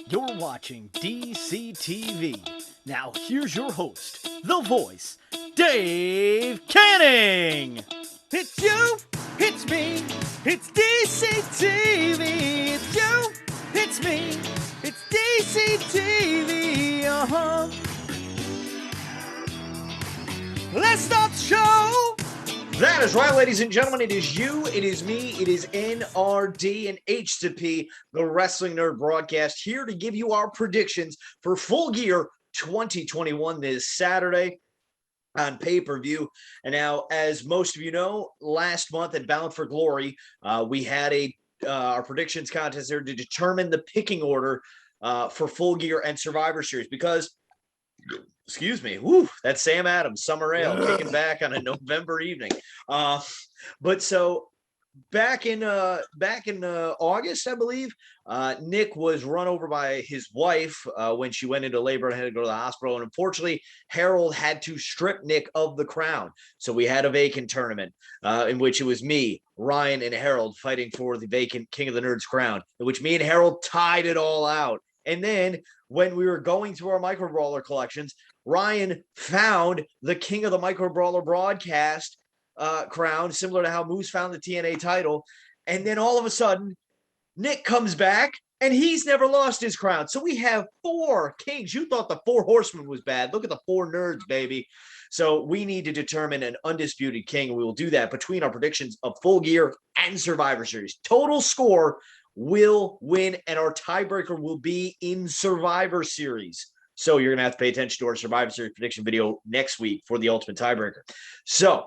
You're watching DCTV. Now here's your host, the voice, Dave Canning. It's you, it's me, it's DCTV. It's you, it's me, it's DCTV. Let's start the show. That is right, ladies and gentlemen. It is you, it is me, it is NRD and H2P, the Wrestling Nerd broadcast, here to give you our predictions for Full Gear 2021 this Saturday on pay-per-view. And now, as most of you know, last month at Bound for Glory, we had our predictions contest there to determine the picking order for Full Gear and Survivor Series, because excuse me, that's Sam Adams, Summer Ale, kicking back on a November evening. But so back in August, I believe, Nick was run over by his wife when she went into labor and had to go to the hospital. And unfortunately, Harold had to strip Nick of the crown. So we had a vacant tournament in which it was me, Ryan, and Harold fighting for the vacant King of the Nerds crown, in which me and Harold tied it all out. And then when we were going through our Micro Brawler collections, Ryan found the King of the Micro Brawler broadcast crown, similar to how Moose found the TNA title. And then all of a sudden, Nick comes back, and he's never lost his crown. So we have 4 kings. You thought the 4 horsemen was bad. Look at the 4 nerds, baby. So we need to determine an undisputed king. We will do that between our predictions of Full Gear and Survivor Series. Total score will win, and our tiebreaker will be in Survivor Series. So you're going to have to pay attention to our Survivor Series prediction video next week for the ultimate tiebreaker. So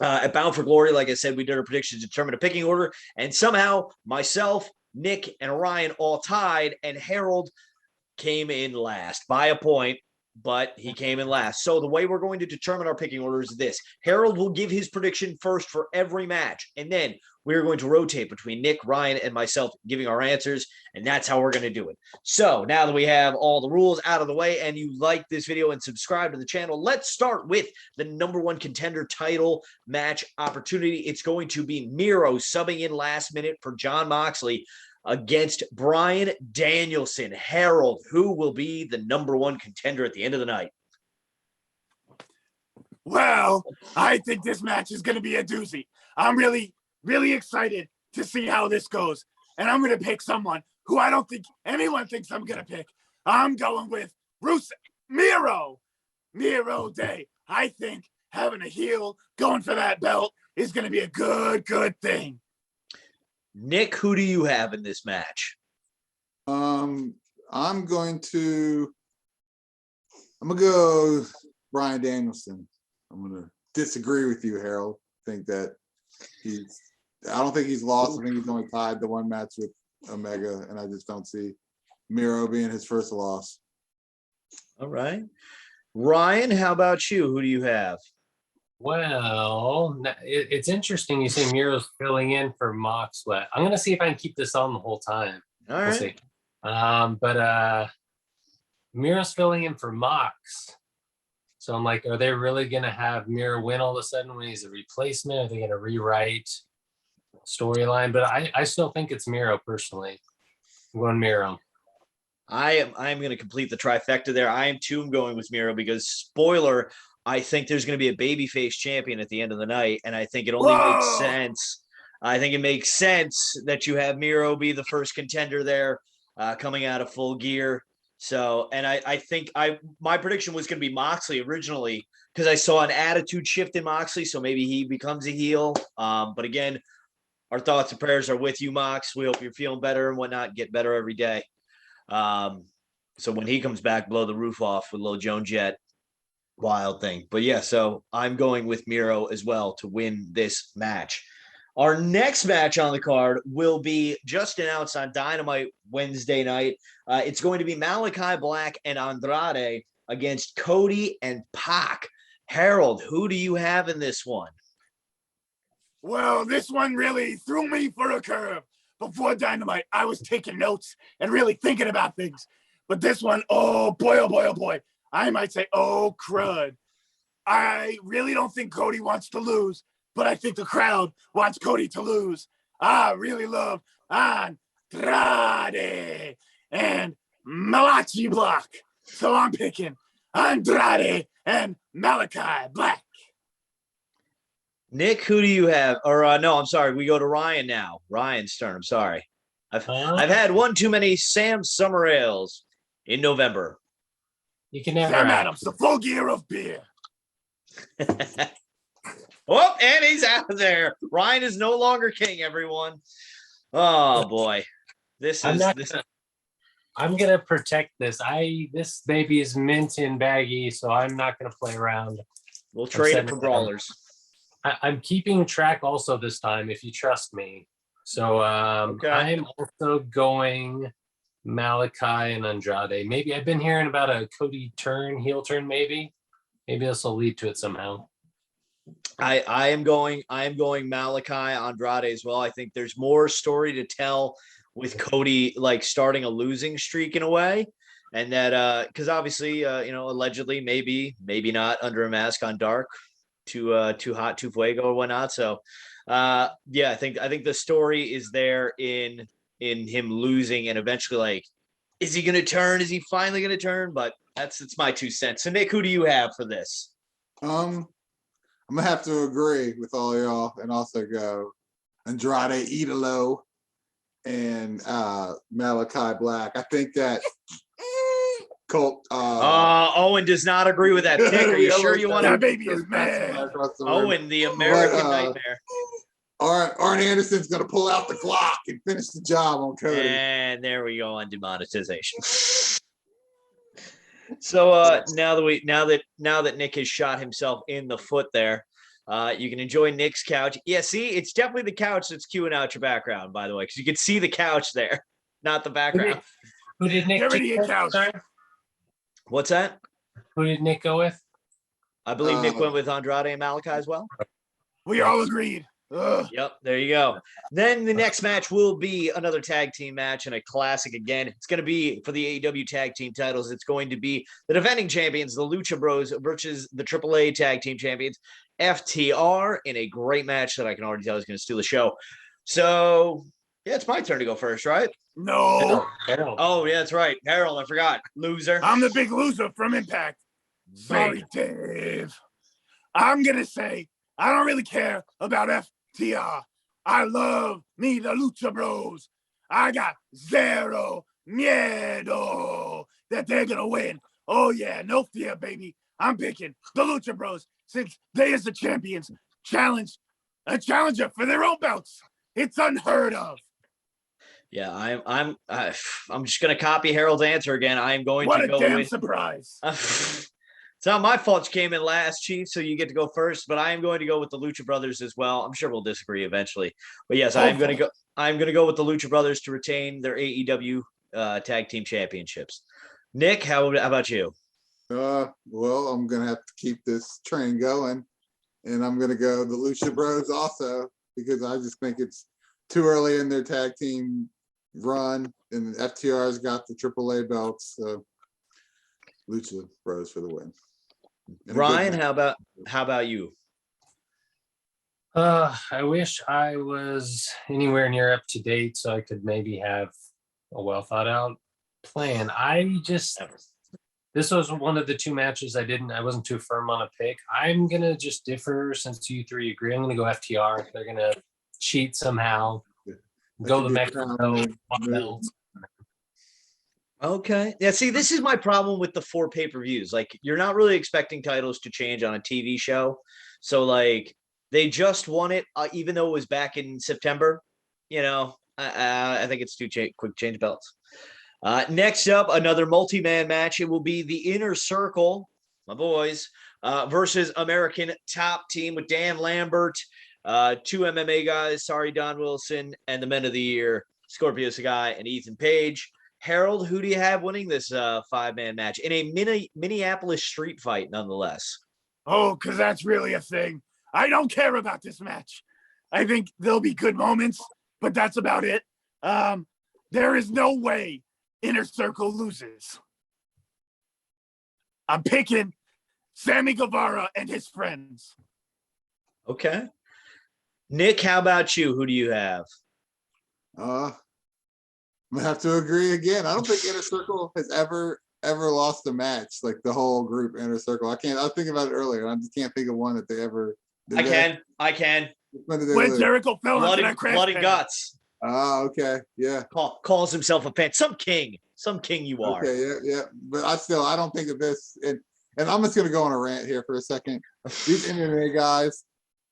at Bound for Glory, like I said, we did our predictions to determine a picking order, and somehow myself, Nick, and Ryan all tied, and Harold came in last by a point, but he came in last. So the way we're going to determine our picking order is this. Harold will give his prediction first for every match, and then we're going to rotate between Nick, Ryan, and myself giving our answers, and that's how we're going to do it. So now that we have all the rules out of the way and you like this video and subscribe to the channel, let's start with the #1 contender title match opportunity. It's going to be Miro subbing in last minute for Jon Moxley against Bryan Danielson. Harold, who will be the #1 contender at the end of the night? Well, I think this match is going to be a doozy. I'm really excited to see how this goes. And I'm going to pick someone who I don't think anyone thinks I'm going to pick. I'm going with Miro Day. I think having a heel going for that belt is going to be a good thing. Nick, who do you have in this match? I'm going to go Bryan Danielson. I'm going to disagree with you, Harold. I don't think he's lost. I think he's only tied the one match with Omega, and I just don't see Miro being his first loss. All right. Ryan, how about you? Who do you have? Well, it's interesting you say Miro's filling in for Mox. I'm going to see if I can keep this on the whole time. All right. We'll see. But Miro's filling in for Mox. So I'm like, are they really going to have Miro win all of a sudden when he's a replacement? Are they going to rewrite storyline? But I still think it's Miro personally. I'm going Miro. I'm going to complete the trifecta there. I am too going with Miro because, spoiler, I think there's going to be a babyface champion at the end of the night, and I think it only makes sense. I think it makes sense that you have Miro be the first contender there coming out of Full Gear. So, and I think my prediction was going to be Moxley originally because I saw an attitude shift in Moxley, so maybe he becomes a heel. But again, our thoughts and prayers are with you, Mox. We hope you're feeling better and whatnot, get better every day. So when he comes back, blow the roof off with Lil Joan Jett. Wild thing. But yeah, so I'm going with Miro as well to win this match. Our next match on the card will be just announced on Dynamite Wednesday night. It's going to be Malachi Black and Andrade against Cody and Pac. Harold, who do you have in this one? Well, this one really threw me for a curve. Before Dynamite, I was taking notes and really thinking about things. But this one, oh boy. I might say, oh, crud. I really don't think Cody wants to lose, but I think the crowd wants Cody to lose. I really love Andrade. And Malachi block. So I'm picking Andrade and Malachi Black. Nick, who do you have? Or no, I'm sorry. We go to Ryan now. Ryan's turn. I'm sorry. I've had one too many Sam Summer Ales in November. You can never Sam have. Adams, the full gear of beer. Oh, and he's out of there. Ryan is no longer king, everyone. Oh boy. I'm gonna protect this. This baby is mint and baggy, so I'm not gonna play around. We'll trade it for brawlers. I'm keeping track also this time, if you trust me. So Okay. I'm also going Malachi and Andrade. Maybe I've been hearing about a Cody turn, heel turn, maybe. Maybe this will lead to it somehow. I am going Malachi Andrade as well. I think there's more story to tell with Cody like starting a losing streak in a way. And that because obviously allegedly maybe not under a mask on Dark, too hot, too fuego or whatnot. So yeah, I think the story is there in him losing and eventually like, is he gonna turn? Is he finally gonna turn? But it's my 2 cents. So Nick, who do you have for this? I'm gonna have to agree with all y'all and also go Andrade Idolo and Malachi Black. I think that Colt. Owen does not agree with that pick. Are you sure you want That to? baby is mad. Owen, the American Nightmare. Arn Anderson's gonna pull out the Glock and finish the job on Cody. And there we go on demonetization. So now that Nick has shot himself in the foot there, you can enjoy Nick's couch. Yeah, see, it's definitely the couch that's queuing out your background, by the way, because you can see the couch there, not the background. Who did Nick? Sorry? What's that? Who did Nick go with? I believe Nick went with Andrade and Malachi as well. We all agreed. Ugh. Yep, there you go. Then the next match will be another tag team match and a classic again. It's going to be for the AEW tag team titles. It's going to be the defending champions, the Lucha Bros, versus the AAA tag team champions, FTR, in a great match that I can already tell is going to steal the show. So, yeah, it's my turn to go first, right? No. Harold. Oh, yeah, that's right. Harold, I forgot. Loser. I'm the big loser from Impact. Sorry, Dave. I'm going to say I don't really care about FTR. I love me, the Lucha Bros. I got zero miedo that they're going to win. Oh, yeah, no fear, baby. I'm picking the Lucha Bros since they, as the champions, challenge a challenger for their own belts. It's unheard of. Yeah, I'm just going to copy Harold's answer again. I am going to go with... What a damn surprise. It's not my fault you came in last, Chief, so you get to go first, but I am going to go with the Lucha Brothers as well. I'm sure we'll disagree eventually. But yes, I'm going to go with the Lucha Brothers to retain their AEW tag team championships. Nick, how about you? Well, I'm gonna have to keep this train going, and I'm gonna go the Lucha Bros also because I just think it's too early in their tag team run, and FTR's got the AAA belts. So Lucha Bros for the win. And Ryan, how about you? I wish I was anywhere near up to date so I could maybe have a well thought out plan. This was one of the two matches I wasn't too firm on a pick. I'm gonna just differ since you three agree. I'm gonna go FTR. They're gonna cheat somehow. Go to Mexico. Okay. Yeah, see, this is my problem with the 4 pay-per-views. Like, you're not really expecting titles to change on a TV show. So, like, they just won it, even though it was back in September. You know, I think it's too quick change belts. Next up, another multi-man match. It will be the Inner Circle, my boys, versus American Top Team with Dan Lambert, 2 MMA guys, Don Wilson, and the Men of the Year, Scorpio Sagai and Ethan Page. Harold, who do you have winning this 5-man match in a Minneapolis street fight, nonetheless? Oh, because that's really a thing. I don't care about this match. I think there'll be good moments, but that's about it. There is no way Inner Circle loses. I'm picking Sammy Guevara and his friends. Okay. Nick, how about you? Who do you have? I'm gonna have to agree again. I don't think Inner Circle has ever lost a match, like the whole group Inner Circle. I was thinking about it earlier. I just can't think of one that they ever. I can. When did they When lose? Jericho fell Blood into that and, crash blood and pad. guts. Oh, okay, yeah. Calls himself a fan. Some king you are. Okay, yeah. But I don't think of this. And I'm just gonna go on a rant here for a second. These MMA guys,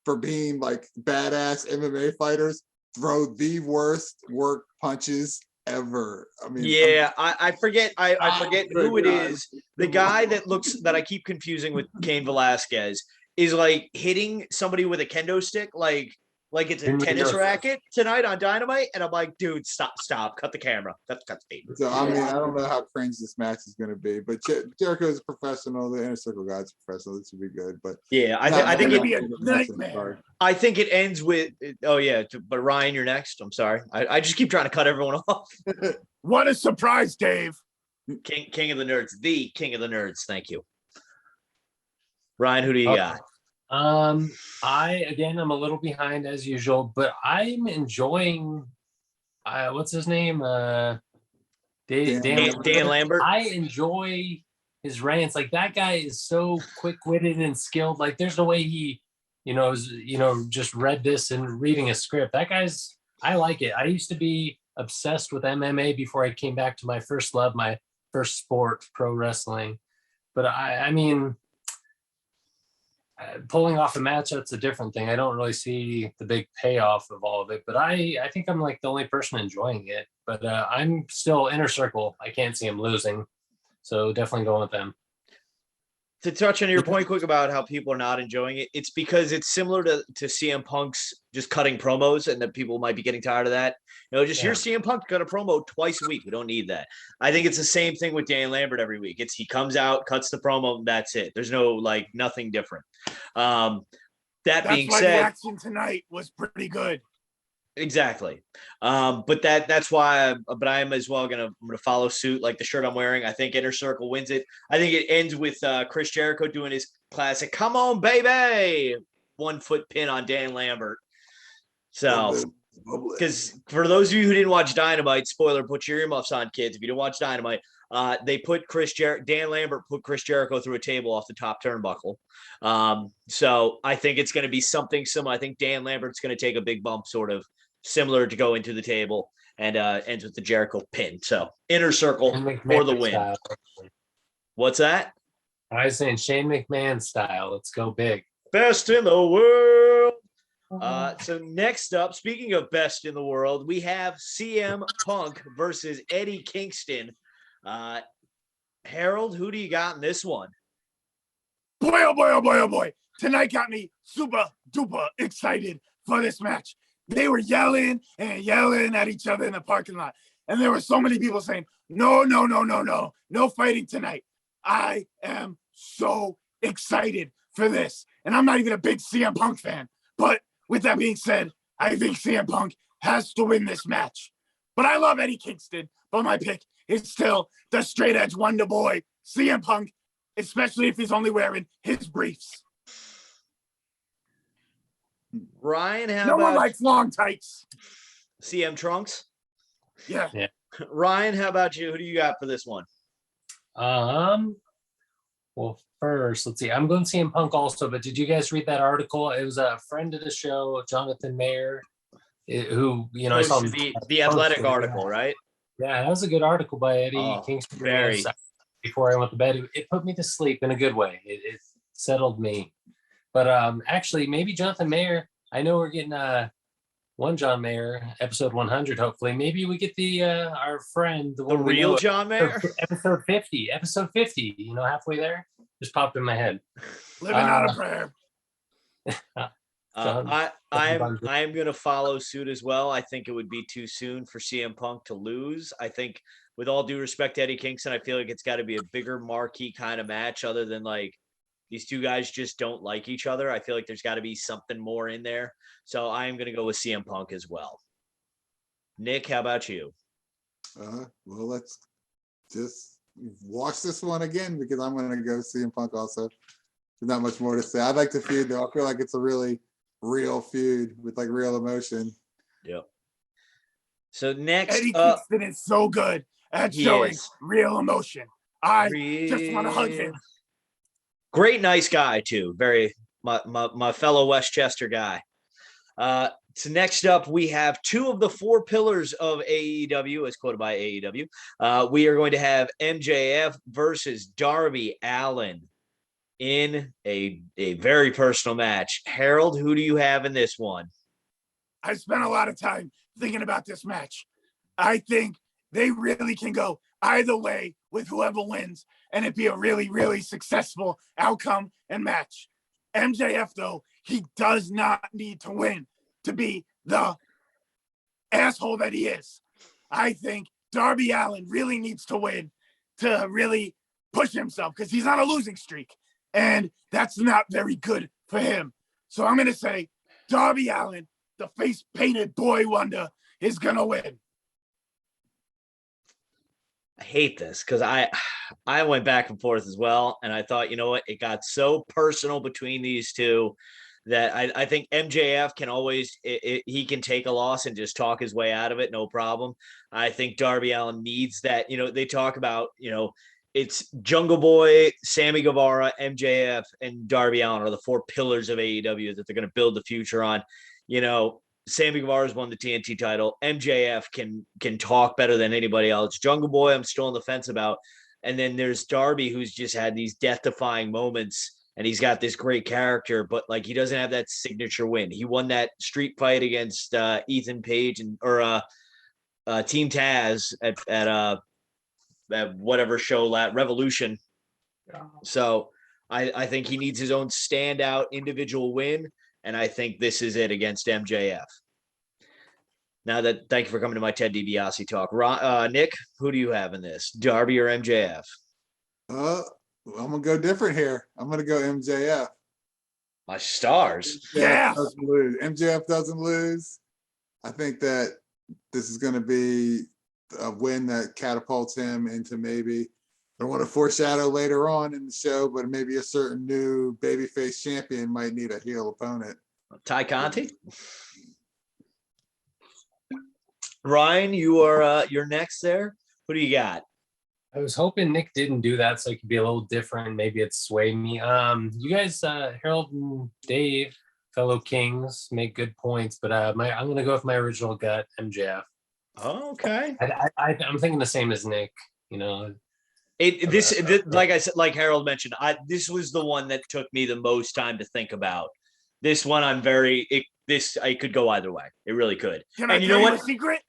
for being like badass MMA fighters, throw the worst work punches ever. I mean, yeah, I forget who it is. The guy that I keep confusing with Cain Velasquez is like hitting somebody with a kendo stick, like it's a tennis racket tonight on Dynamite, and I'm like, dude, stop, cut the camera, cut the feed. So I mean, I don't know how cringe this match is going to be, but Jericho is a professional. The Inner Circle guy's a professional. This should be good. But yeah, I think it'd be a nightmare. I think it ends with. Oh yeah, but Ryan, you're next. I'm sorry, I just keep trying to cut everyone off. What a surprise, Dave! King of the Nerds, the King of the Nerds. Thank you, Ryan. Who do you got? I'm a little behind as usual, but I'm enjoying what's his name? Dan Lambert. I enjoy his rants. Like, that guy is so quick-witted and skilled. Like, there's no way he, just read this and reading a script. That guy's, I like it. I used to be obsessed with MMA before I came back to my first love, my first sport, pro wrestling. But I mean, pulling off a match, that's a different thing. I don't really see the big payoff of all of it, but I think I'm like the only person enjoying it. But I'm still Inner Circle. I can't see him losing, so definitely going with them. To touch on your point quick about how people are not enjoying it, it's because it's similar to CM Punk's just cutting promos, and that people might be getting tired of that. Here's CM Punk cut a promo twice a week. We don't need that. I think it's the same thing with Dan Lambert every week. He comes out, cuts the promo, that's it. There's no nothing different. That's being why said, the action tonight was pretty good. Exactly. But that's why I am as well I'm gonna follow suit, like the shirt I'm wearing. I think Inner Circle wins it. I think it ends with Chris Jericho doing his classic "Come on, baby" 1 foot pin on Dan Lambert. So, because for those of you who didn't watch Dynamite, spoiler, put your earmuffs on, kids. If you didn't watch Dynamite, they put Dan Lambert put Chris Jericho through a table off the top turnbuckle. So I think it's going to be something similar. I think Dan Lambert's going to take a big bump, sort of similar to go into the table, and ends with the Jericho pin. So Inner Circle for the win. Style. What's that? I was saying Shane McMahon style. Let's go big. Best in the world. So next up, speaking of best in the world, we have CM Punk versus Eddie Kingston. Harold, who do you got in this one? Boy, oh boy, oh boy, oh boy. Tonight got me super duper excited for this match. They were yelling and yelling at each other in the parking lot. And there were so many people saying, no fighting tonight. I am so excited for this. And I'm not even a big CM Punk fan. But with that being said, I think CM Punk has to win this match. But I love Eddie Kingston. But my pick is still the straight edge wonder boy, CM Punk, especially if he's only wearing his briefs. Ryan, no one likes long tights. CM Trunks? Yeah. Ryan, how about you? Who do you got for this one? Well, first, let's see. I'm going CM Punk also, but did you guys read that article? It was a friend of the show, Jonathan Mayer, who, I saw the Athletic article, right? Yeah, that was a good article by Eddie Kingston. Very. Before I went to bed, it put me to sleep in a good way. It settled me. But actually, maybe Jonathan Mayer. I know we're getting one John Mayer, episode 100. Hopefully, maybe we get the our friend, the real John Mayer, episode 50. Episode 50. halfway there, just popped in my head. Living on a prayer. I'm going to follow suit as well. I think it would be too soon for CM Punk to lose. I think, with all due respect to Eddie Kingston, I feel like it's got to be a bigger marquee kind of match, other than these two guys just don't like each other. I feel like there's got to be something more in there. So I am going to go with CM Punk as well. Nick, how about you? Well, let's just watch this one again, because I'm going to go CM Punk also. There's not much more to say. I'd like to feud, though. I feel like it's a really real feud with real emotion. Yep. So next Eddie up, Kingston is so good at he showing is. real emotion. I just want to hug Real- him. Great, nice guy too. Very my fellow Westchester guy. So next up, we have two of the four pillars of AEW, as quoted by AEW. We are going to have MJF versus Darby Allen in a very personal match. Harold, who do you have in this one? I spent a lot of time thinking about this match. I think they really can go either way with whoever wins, and it'd be a really, really successful outcome and match. MJF, though, he does not need to win to be the asshole that he is. I think Darby Allen really needs to win to really push himself because he's on a losing streak, and that's not very good for him. So I'm going to say Darby Allen, the face-painted boy wonder, is going to win. I hate this because I went back and forth as well, and I thought, you know what, it got so personal between these two that I think MJF can always he can take a loss and just talk his way out of it, no problem. I think Darby Allen needs that. You know, they talk about, you know, it's Jungle Boy, Sammy Guevara, MJF, and Darby Allen are the four pillars of AEW that they're going to build the future on. You know, Sammy Guevara's won the TNT title. MJF can talk better than anybody else. Jungle Boy, I'm still on the fence about. And then there's Darby, who's just had these death-defying moments, and he's got this great character, but like he doesn't have that signature win. He won that street fight against Ethan Page or Team Taz at whatever show, Revolution. So I think he needs his own standout individual win, and I think this is it against MJF. Now that, thank you for coming to my Ted DiBiase talk. Nick, who do you have in this, Darby or MJF? I'm gonna go different here. I'm gonna go MJF. My stars. Yeah. MJF doesn't lose. I think that this is gonna be a win that catapults him into maybe, I don't want to foreshadow later on in the show, but maybe a certain new babyface champion might need a heel opponent. Ty Conti. Ryan, you're next there. Who do you got? I was hoping Nick didn't do that so it could be a little different. Maybe it swayed me. You guys, Harold and Dave, fellow Kings, make good points, but I'm going to go with my original gut, MJF. Oh, okay. I'm thinking the same as Nick. You know, This like I said, like Harold mentioned, this was the one that took me the most time to think about. This one, I could go either way. It really could. Can I and you tell know you what? a secret?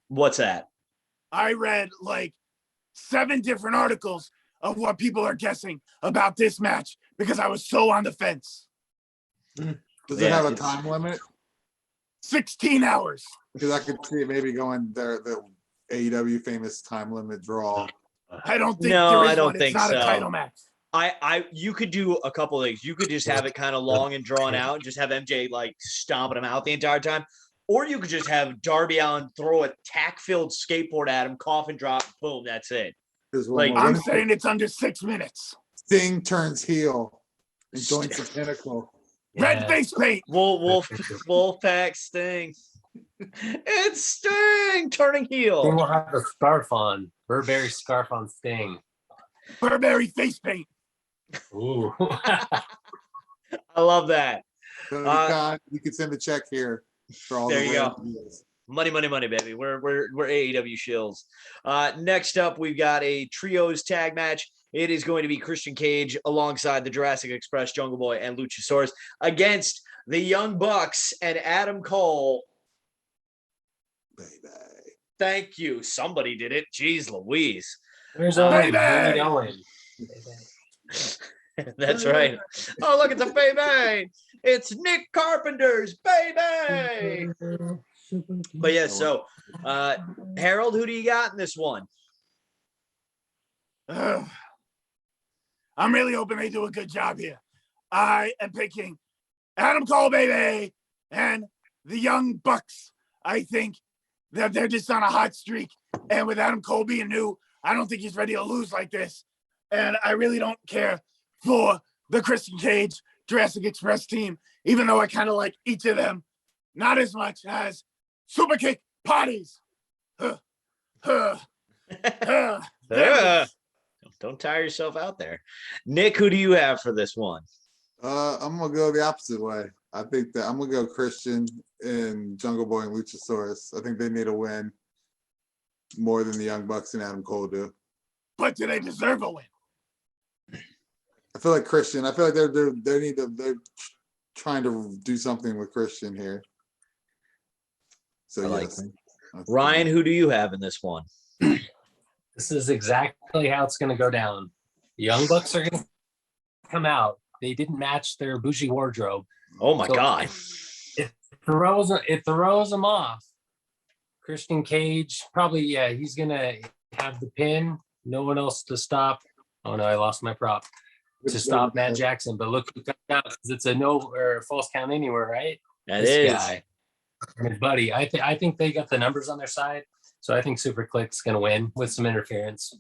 What's that? I read like 7 different articles of what people are guessing about this match because I was so on the fence. Does it have a time limit? 16 hours. Because I could see it maybe going the AEW famous time limit draw. I don't think No, there is I don't one. think It's not so. a title match. You could do a couple of things. You could just have it kind of long and drawn out and just have MJ like stomping him out the entire time. Or you could just have Darby Allen throw a tack-filled skateboard at him, coffin drop, boom, that's it. Like, I'm saying it's under 6 minutes. Sting turns heel and joins the Pinnacle. Red face paint. Wolfpack Sting. It's Sting turning heel. Sting will have a scarf on. Burberry scarf on Sting. Burberry face paint. Ooh. I love that. So you can send a check here for all there the you go. deals. Money, baby. We're AEW shills. Next up, we've got a trios tag match. It is going to be Christian Cage alongside the Jurassic Express, Jungle Boy, and Luchasaurus against the Young Bucks and Adam Cole. Baby. Thank you. Somebody did it. Jeez Louise. There's Owen. Baby! Owen. That's right. Oh, look, it's a baby. It's Nick Carpenter's baby. But yeah, so Harold, who do you got in this one? I'm really hoping they do a good job here. I am picking Adam Cole, baby, and the Young Bucks. I think that they're just on a hot streak. And with Adam Cole being new, I don't think he's ready to lose like this. And I really don't care for the Christian Cage Jurassic Express team, even though I kind of like each of them, not as much as Super Kick Parties. Don't tire yourself out there. Nick, who do you have for this one? I'm gonna go the opposite way. I think that I'm gonna go Christian and Jungle Boy and Luchasaurus. I think they need a win more than the Young Bucks and Adam Cole do. But do they deserve a win? I feel like Christian. I feel like they're trying to do something with Christian here. So yes. Ryan, who do you have in this one? This is exactly how it's going to go down. The Young Bucks are going to come out. They didn't match their bougie wardrobe. Oh my God! It throws them off. Christian Cage probably, he's going to have the pin. No one else to stop. Oh no, I lost my prop to stop Matt Jackson. But look who comes out, because it's a no or false count anywhere, right? This guy and his buddy. I think they got the numbers on their side. So I think Super Click's going to win with some interference.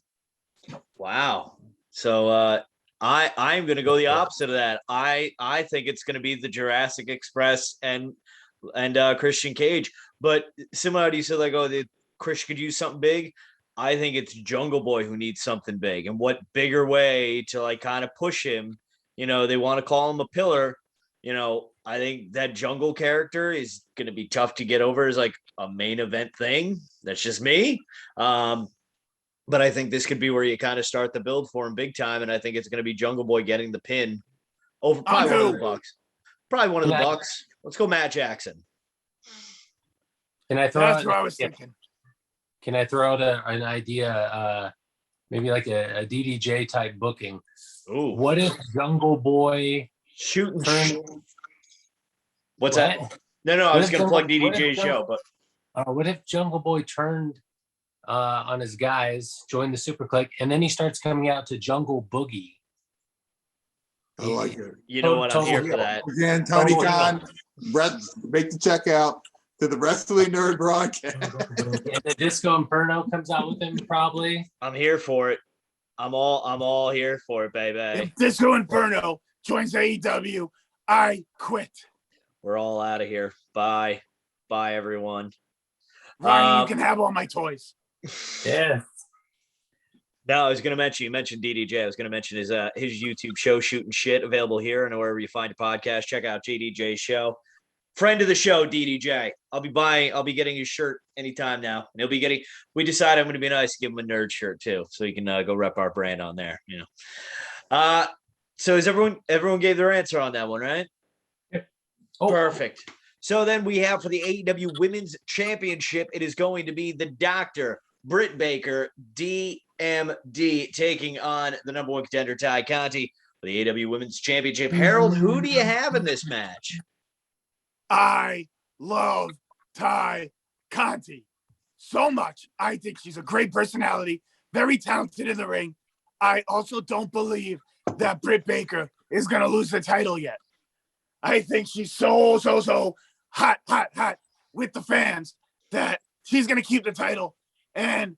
Wow. So I'm going to go the opposite of that. I think it's going to be the Jurassic Express and Christian Cage. But similar to you said, like, Chris could use something big. I think it's Jungle Boy who needs something big. And what bigger way to like kind of push him? You know, they want to call him a pillar. You know, I think that Jungle character is going to be tough to get over as like a main event thing. That's just me. But I think this could be where you kind of start the build for him big time. And I think it's going to be Jungle Boy getting the pin over probably one of the Bucks. Probably one of the Bucks. Let's go Matt Jackson. Can I throw That's what I was thinking. Can I throw out an idea? Maybe like a DDJ type booking. Ooh. What if Jungle Boy shooting? what? What's that? No, I was going to plug DDJ's show, but what if Jungle Boy turned on his guys, joined the Super Click, and then he starts coming out to Jungle Boogie? I like it. You know what? I'm here for that. Again, Tony Khan, Brett, make the check out to the Wrestling Nerd broadcast. And the Disco Inferno comes out with him, probably. I'm here for it. I'm all here for it, baby. If Disco Inferno joins AEW, I quit. We're all out of here. Bye, everyone. Ryan, you can have all my toys. Yeah. No, I was going to mention, you mentioned DDJ. I was going to mention his YouTube show, Shooting Shit, available here and wherever you find a podcast. Check out JDJ's show. Friend of the show, DDJ. I'll be getting his shirt anytime now. And we decided I'm going to be nice, give him a nerd shirt too. So you can go rep our brand on there, you know. So is everyone gave their answer on that one, right? Yep. Oh. Perfect. So then we have for the AEW Women's Championship, it is going to be the Dr. Britt Baker, DMD, taking on the number one contender, Ty Conti, for the AEW Women's Championship. Harold, who do you have in this match? I love Ty Conti so much. I think she's a great personality, very talented in the ring. I also don't believe that Britt Baker is going to lose the title yet. I think she's so hot with the fans that she's going to keep the title. And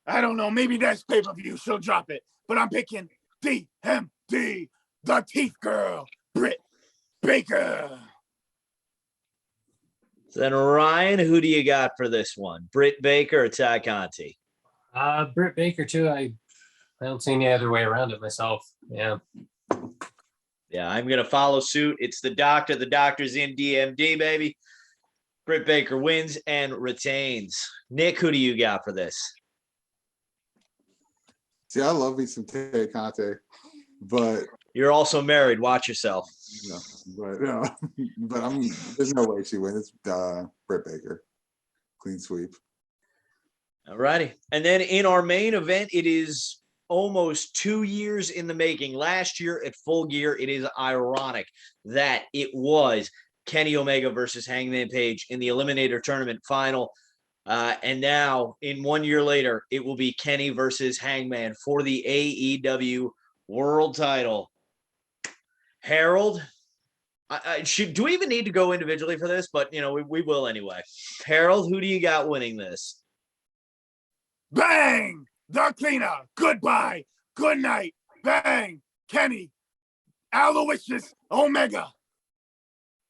I don't know, maybe next pay-per-view she'll drop it. But I'm picking DMD, the Teeth Girl, Britt Baker. Then Ryan, who do you got for this one? Britt Baker or Ty Conti? Britt Baker too. I don't see any other way around it myself. Yeah. Yeah, I'm gonna follow suit. It's the Doctor. The Doctor's in DMD, baby. Britt Baker wins and retains. Nick, who do you got for this? See, I love me some Tay Conte, but you're also married. Watch yourself. But there's no way she wins. It's Britt Baker, clean sweep. All righty, and then in our main event, it is almost 2 years in the making. Last year at Full Gear, it is ironic that it was Kenny Omega versus Hangman Page in the Eliminator Tournament final. And now, in 1 year later, it will be Kenny versus Hangman for the AEW World title. Harold, do we even need to go individually for this? But, we will anyway. Harold, who do you got winning this? Bang! The Cleaner. Goodbye. Good night. Bang! Kenny. Aloysius Omega.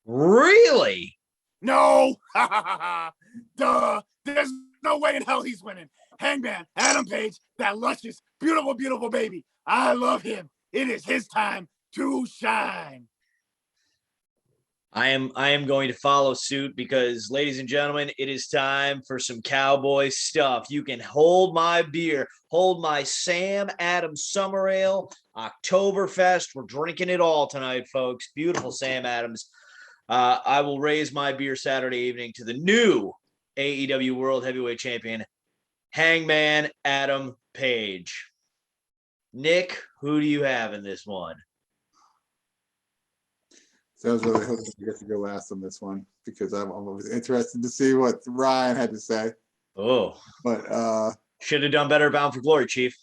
Really? No. Duh. There's no way in hell he's winning. Hangman, Adam Page, that luscious, beautiful, beautiful baby. I love him. It is his time to shine. I am going to follow suit because, ladies and gentlemen, it is time for some cowboy stuff. You can hold my beer, hold my Sam Adams Summer Ale, Oktoberfest. We're drinking it all tonight, folks. Beautiful Sam Adams. I will raise my beer Saturday evening to the new AEW World Heavyweight Champion, Hangman Adam Page. Nick, who do you have in this one? So I was really hoping to get to go last on this one because I'm always interested to see what Ryan had to say. Oh, but should have done better. Bound for Glory, Chief.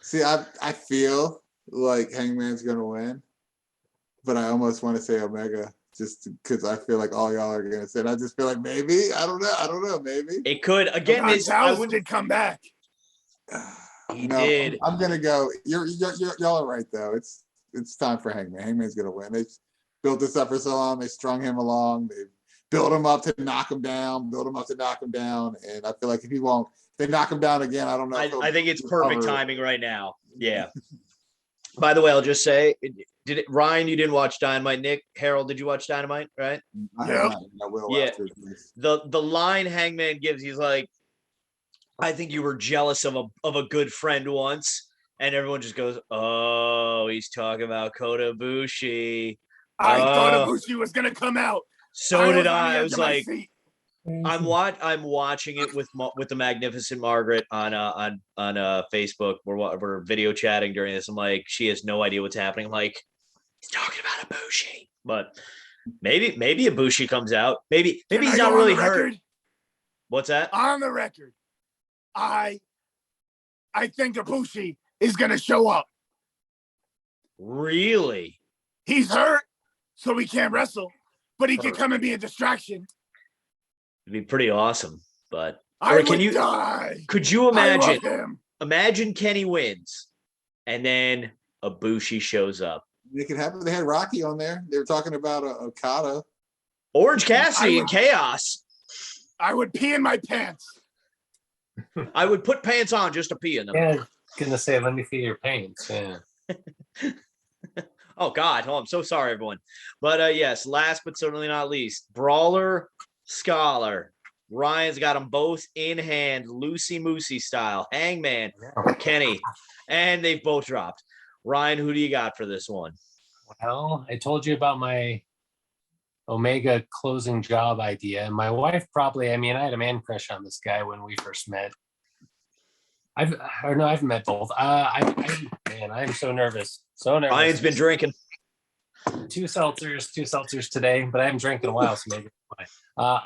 See, I feel like Hangman's gonna win, but I almost want to say Omega just because I feel like all y'all are gonna say it. I just feel like maybe I don't know, maybe it could again. Gonzalez did come back. He no, did. I'm gonna go. Y'all are right though. It's time for Hangman. Hangman's gonna win. They built this up for so long. They strung him along. They built him up to knock him down. And I feel like if they knock him down again, I don't know. I think it's perfect timing right now. Yeah. By the way, I'll just say, Ryan, you didn't watch Dynamite. Nick, Harold, did you watch Dynamite? Right? I will. Yeah. After The line Hangman gives, he's like, I think you were jealous of a good friend once. And everyone just goes, oh, he's talking about Kota Ibushi. I thought Ibushi was going to come out. So did I. I was like, seat. I'm watching it with the Magnificent Margaret on Facebook. We're video chatting during this. I'm like, she has no idea what's happening. I'm like, he's talking about Ibushi. But maybe Ibushi comes out. Maybe he's not really hurt. What's that? On the record, I think Ibushi is going to show up. Really? He's hurt, so he can't wrestle, but he can come and be a distraction. It'd be pretty awesome. But die. Could you imagine Kenny wins and then Ibushi shows up? It could happen. They had Rocky on there. They were talking about Okada. Orange Cassidy and Chaos. I would pee in my pants. I would put pants on just to pee in them. Yeah, gonna say, let me feel your pants. Yeah. Oh God! Oh, I'm so sorry, everyone. But yes, last but certainly not least, Brawler Scholar. Ryan's got them both in hand, Lucy Moosey style. Hangman, Kenny, and they've both dropped. Ryan, who do you got for this one? Well, I told you about my Omega closing job idea. My wife I had a man crush on this guy when we first met. I've met both. I'm so nervous. Ryan's been drinking. Two seltzers today, but I haven't drank in a while, so maybe why.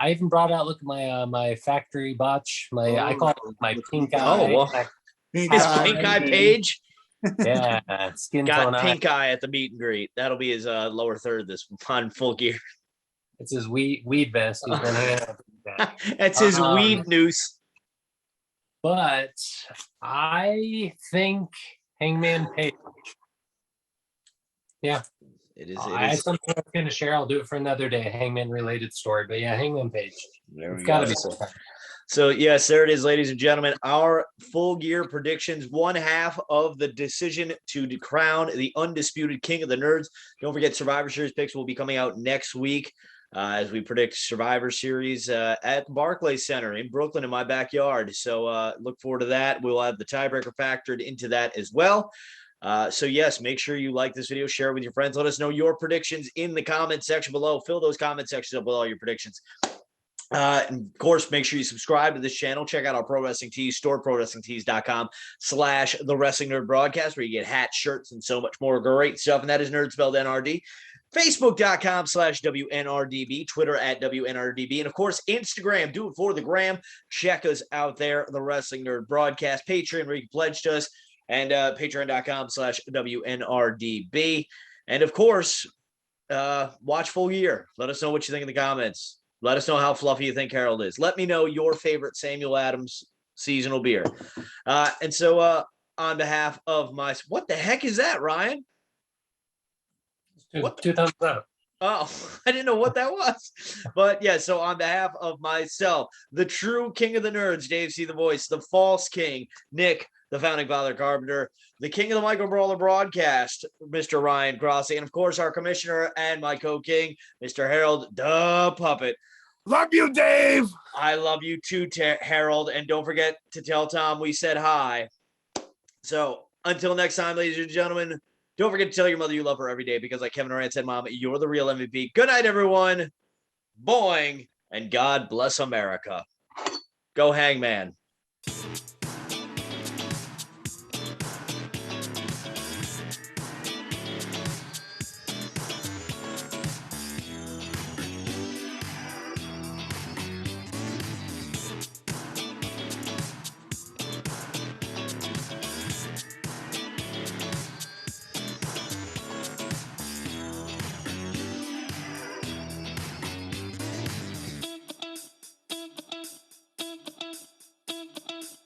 I even brought out, look at my factory botch. I call it my pink eye. Oh, well. His pink eye page. Yeah, skin got tone pink eye at the meet and greet. That'll be his lower third this on Full Gear. It's his weed vest. He's been hanging out with that. That's his weed noose. But I think Hangman Page. Yeah. It is. I have something I'm going to share. I'll do it for another day. Hangman related story. But yeah, Hangman Page. There we it's got to go. be. So yes, there it is, ladies and gentlemen. Our Full Gear predictions. One half of the decision to crown the undisputed King of the Nerds. Don't forget, Survivor Series picks will be coming out next week as we predict Survivor Series at Barclays Center in Brooklyn in my backyard. So look forward to that. We'll have the tiebreaker factored into that as well. So yes, make sure you like this video, share it with your friends. Let us know your predictions in the comment section below. Fill those comment sections up with all your predictions. And of course, make sure you subscribe to this channel. Check out our Pro Wrestling Tees store, prowrestlingtees.com/The Wrestling Nerd Broadcast, where you get hats, shirts, and so much more great stuff. And that is nerd spelled NRD. Facebook.com/WNRDB, Twitter @WNRDB, and of course, Instagram. Do it for the gram. Check us out there, The Wrestling Nerd Broadcast. Patreon, where you can pledge to us, and patreon.com/WNRDB. And of course, watch Full Gear. Let us know what you think in the comments. Let us know how fluffy you think Harold is. Let me know your favorite Samuel Adams seasonal beer. And so on behalf of what the heck is that, Ryan? Two thumbs up. Oh, I didn't know what that was. But yeah, so on behalf of myself, the true king of the nerds, Dave C. The Voice, the false king, Nick, the founding father Carpenter, the king of the Michael Brawler broadcast, Mr. Ryan Crossley, and of course our commissioner and my co-king, Mr. Harold the Puppet. Love you, Dave. I love you too, Harold, and don't forget to tell Tom we said hi. So until next time, ladies and gentlemen, don't forget to tell your mother you love her every day because, like Kevin Durant said, Mom, you're the real MVP. Good night, everyone. Boing, and God bless America. Go Hangman.